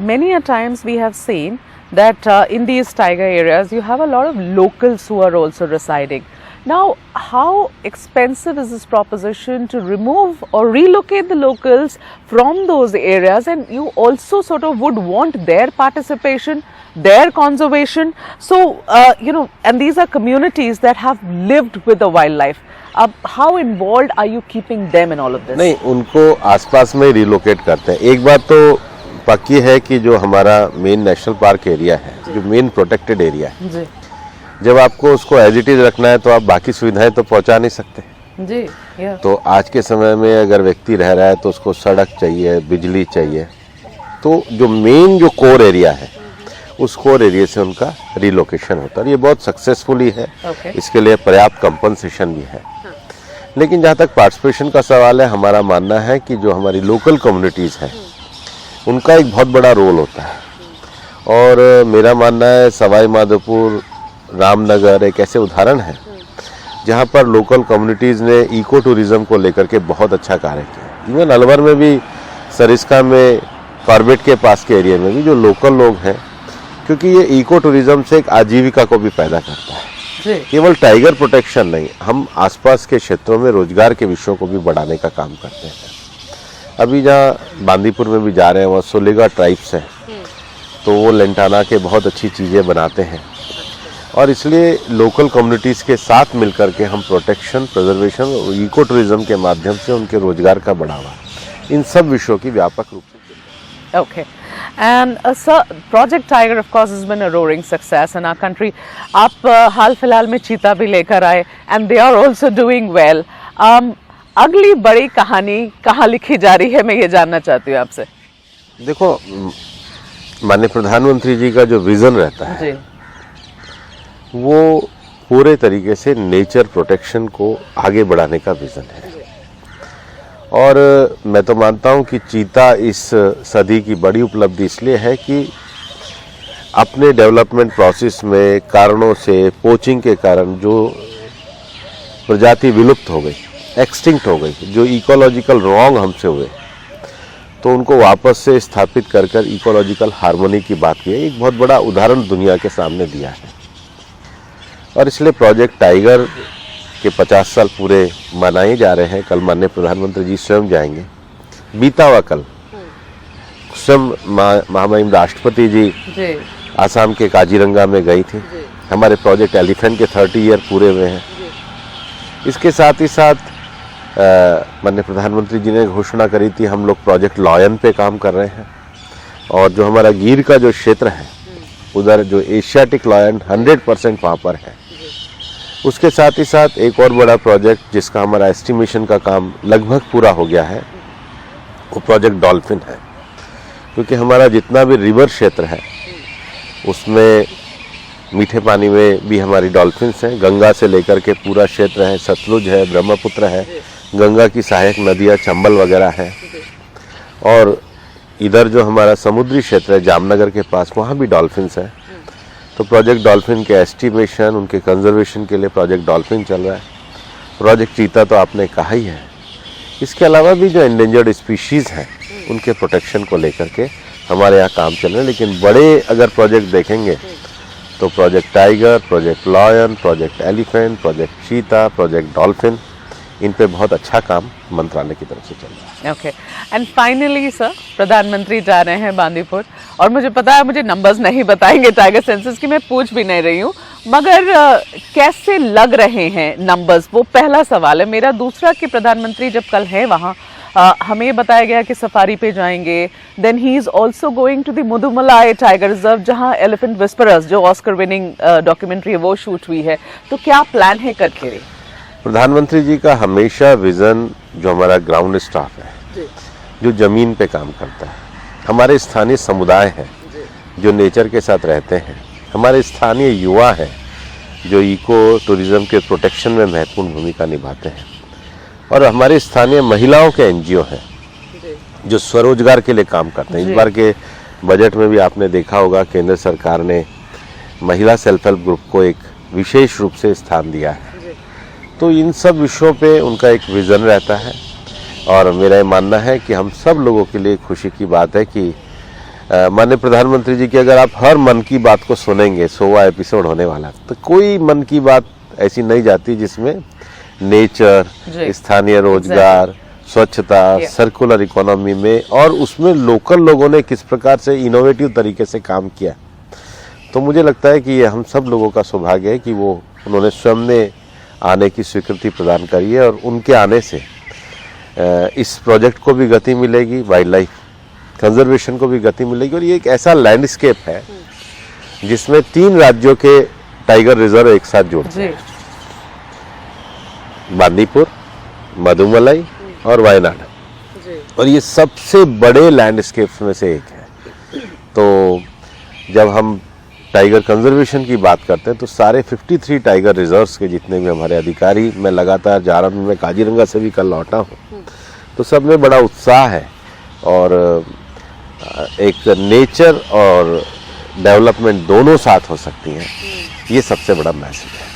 many a times we have seen that in these tiger areas you have a lot of locals who are also residing. Now, how expensive is this proposition to remove or relocate the locals from those areas, and you also sort of would want their participation, their conservation. So, and these are communities that have lived with the wildlife. How involved are you keeping them in all of this? नहीं, उनको आसपास में relocate करते हैं। एक बात तो पक्की है कि जो हमारा मेन नेशनल पार्क एरिया है, जो मेन प्रोटेक्टेड एरिया है, जी, जब आपको उसको एज इट इज रखना है तो आप बाकी सुविधाएं तो पहुंचा नहीं सकते जी। तो आज के समय में अगर व्यक्ति रह रहा है तो उसको सड़क चाहिए, बिजली चाहिए। तो जो मेन जो कोर एरिया है, उस कोर एरिया से उनका रिलोकेशन होता है। ये बहुत सक्सेसफुली है। इसके लिए पर्याप्त कंपनसेशन भी है। लेकिन जहाँ तक पार्टिसिपेशन का सवाल है, हमारा मानना है कि जो हमारी लोकल कम्युनिटीज़ हैं उनका एक बहुत बड़ा रोल होता है। और मेरा मानना है सवाई माधोपुर, रामनगर एक ऐसे उदाहरण है जहाँ पर लोकल कम्युनिटीज़ ने इको टूरिज़्म को लेकर के बहुत अच्छा कार्य किया। इवन अलवर में भी, सरिस्का में, कॉर्बेट के पास के एरिया में भी जो लोकल लोग हैं, क्योंकि ये इको टूरिज़्म से एक आजीविका को भी पैदा करता है। केवल टाइगर प्रोटेक्शन नहीं, हम आसपास के क्षेत्रों में रोजगार के विषयों को भी बढ़ाने का काम करते हैं। अभी जहाँ बांदीपुर में भी जा रहे हैं, वहाँ सोलेगा ट्राइब्स हैं, तो वो लेंटाना के बहुत अच्छी चीज़ें बनाते हैं। और इसलिए लोकल कम्युनिटीज़ के साथ मिलकर के हम प्रोटेक्शन, प्रिजर्वेशन और इको टूरिज़्म के माध्यम से उनके रोजगार का बढ़ावा, इन सब विषयों की व्यापक रूप से। Okay. And sir, Project Tiger of course has been a roaring success in our country. आप हाल फिलहाल में चीता भी लेकर आए and they are also doing well. अगली बड़ी कहानी कहाँ लिखी जा रही है, मैं ये जानना चाहती हूँ आपसे। देखो, माननीय प्रधानमंत्री जी का जो विजन रहता है जी, वो पूरे तरीके से नेचर प्रोटेक्शन को आगे बढ़ाने का विजन है। और मैं तो मानता हूं कि चीता इस सदी की बड़ी उपलब्धि इसलिए है कि अपने डेवलपमेंट प्रोसेस में कारणों से, पोचिंग के कारण जो प्रजाति विलुप्त हो गई, एक्सटिंक्ट हो गई, जो इकोलॉजिकल रॉन्ग हमसे हुए, तो उनको वापस से स्थापित कर कर इकोलॉजिकल हार्मोनी की बात की है। एक बहुत बड़ा उदाहरण दुनिया के सामने दिया है। और इसलिए प्रोजेक्ट टाइगर के 50 साल पूरे मनाए जा रहे हैं। कल माननीय प्रधानमंत्री जी स्वयं जाएंगे। बीता हुआ कल स्वयं महामहिम राष्ट्रपति जी आसाम के काजीरंगा में गई थी। हमारे प्रोजेक्ट एलिफेंट के 30 ईयर पूरे हुए हैं। इसके साथ ही साथ माननीय प्रधानमंत्री जी ने घोषणा करी थी, हम लोग प्रोजेक्ट लॉयन पे काम कर रहे हैं। और जो हमारा गिर का जो क्षेत्र है, उधर जो एशियाटिक लॉयन 100% वहाँ पर है। उसके साथ ही साथ एक और बड़ा प्रोजेक्ट जिसका हमारा एस्टिमेशन का काम लगभग पूरा हो गया है, वो प्रोजेक्ट डॉल्फिन है। क्योंकि हमारा जितना भी रिवर क्षेत्र है उसमें मीठे पानी में भी हमारी डॉल्फिन्स हैं। गंगा से लेकर के पूरा क्षेत्र है, सतलुज है, ब्रह्मपुत्र है, गंगा की सहायक नदियाँ चंबल वगैरह है। और इधर जो हमारा समुद्री क्षेत्र है जामनगर के पास, वहाँ भी डॉल्फिन्स हैं। तो प्रोजेक्ट डॉल्फिन के एस्टिमेशन, उनके कंजर्वेशन के लिए प्रोजेक्ट डॉल्फिन चल रहा है। प्रोजेक्ट चीता तो आपने कहा ही है। इसके अलावा भी जो एंडेंजर्ड स्पीशीज़ हैं उनके प्रोटेक्शन को लेकर के हमारे यहाँ काम चल रहे हैं। लेकिन बड़े अगर प्रोजेक्ट देखेंगे तो project tiger, project lion, project elephant, project चीता, प्रोजेक्ट डॉल्फिन, इन पे बहुत अच्छा काम मंत्रालय की तरफ से चल रहा है। ओके, एंड फाइनली सर, प्रधानमंत्री जा रहे हैं बांदीपुर, और मुझे पता है मुझे नंबर्स नहीं बताएंगे टाइगर सेंसस की, मैं पूछ भी नहीं रही हूँ, मगर कैसे लग रहे हैं नंबर्स, वो पहला सवाल है मेरा। दूसरा कि प्रधानमंत्री जब कल है वहाँ, हमें बताया गया कि सफारी पे जाएंगे, then he is also going to the Mudumalai tiger reserve जहाँ एलिफेंट विस्परर्स जो ऑस्कर विनिंग डॉक्यूमेंट्री है वो शूट हुई है, तो क्या प्लान है करके? प्रधानमंत्री जी का हमेशा विजन, जो हमारा ग्राउंड स्टाफ है जो जमीन पे काम करता है, हमारे स्थानीय समुदाय हैं जो नेचर के साथ रहते हैं, हमारे स्थानीय युवा हैं जो इको टूरिज्म के प्रोटेक्शन में महत्वपूर्ण भूमिका निभाते हैं, और हमारे स्थानीय महिलाओं के एनजीओ हैं जो स्वरोजगार के लिए काम करते हैं। इस बार के बजट में भी आपने देखा होगा, केंद्र सरकार ने महिला सेल्फ हेल्प ग्रुप को एक विशेष रूप से स्थान दिया है। तो इन सब विषयों पे उनका एक विज़न रहता है, और मेरा ये मानना है कि हम सब लोगों के लिए खुशी की बात है कि माननीय प्रधानमंत्री जी की अगर आप हर मन की बात को सुनेंगे, 100वां एपिसोड होने वाला, तो कोई मन की बात ऐसी नहीं जाती जिसमें नेचर, जी। स्थानीय रोजगार, स्वच्छता, सर्कुलर इकोनॉमी में, और उसमें लोकल लोगों ने किस प्रकार से इनोवेटिव तरीके से काम किया। तो मुझे लगता है कि ये हम सब लोगों का सौभाग्य है कि वो उन्होंने स्वयं ने आने की स्वीकृति प्रदान करी है, और उनके आने से इस प्रोजेक्ट को भी गति मिलेगी, वाइल्ड लाइफ कंजर्वेशन को भी गति मिलेगी। और ये एक ऐसा लैंडस्केप है जिसमें 3 राज्यों के टाइगर रिजर्व एक साथ जुड़ते हैं, बांदीपुर, मधुमलाई और वायनाड, और ये सबसे बड़े लैंडस्केप्स में से एक है। तो जब हम टाइगर कंजर्वेशन की बात करते हैं तो सारे 53 टाइगर रिजर्व्स के जितने भी हमारे अधिकारी, मैं लगातार जा रहा हूँ, मैं काजीरंगा से भी कल लौटा हूँ, तो सब में बड़ा उत्साह है, और एक नेचर और डेवलपमेंट दोनों साथ हो सकती हैं, ये सबसे बड़ा मैसेज है।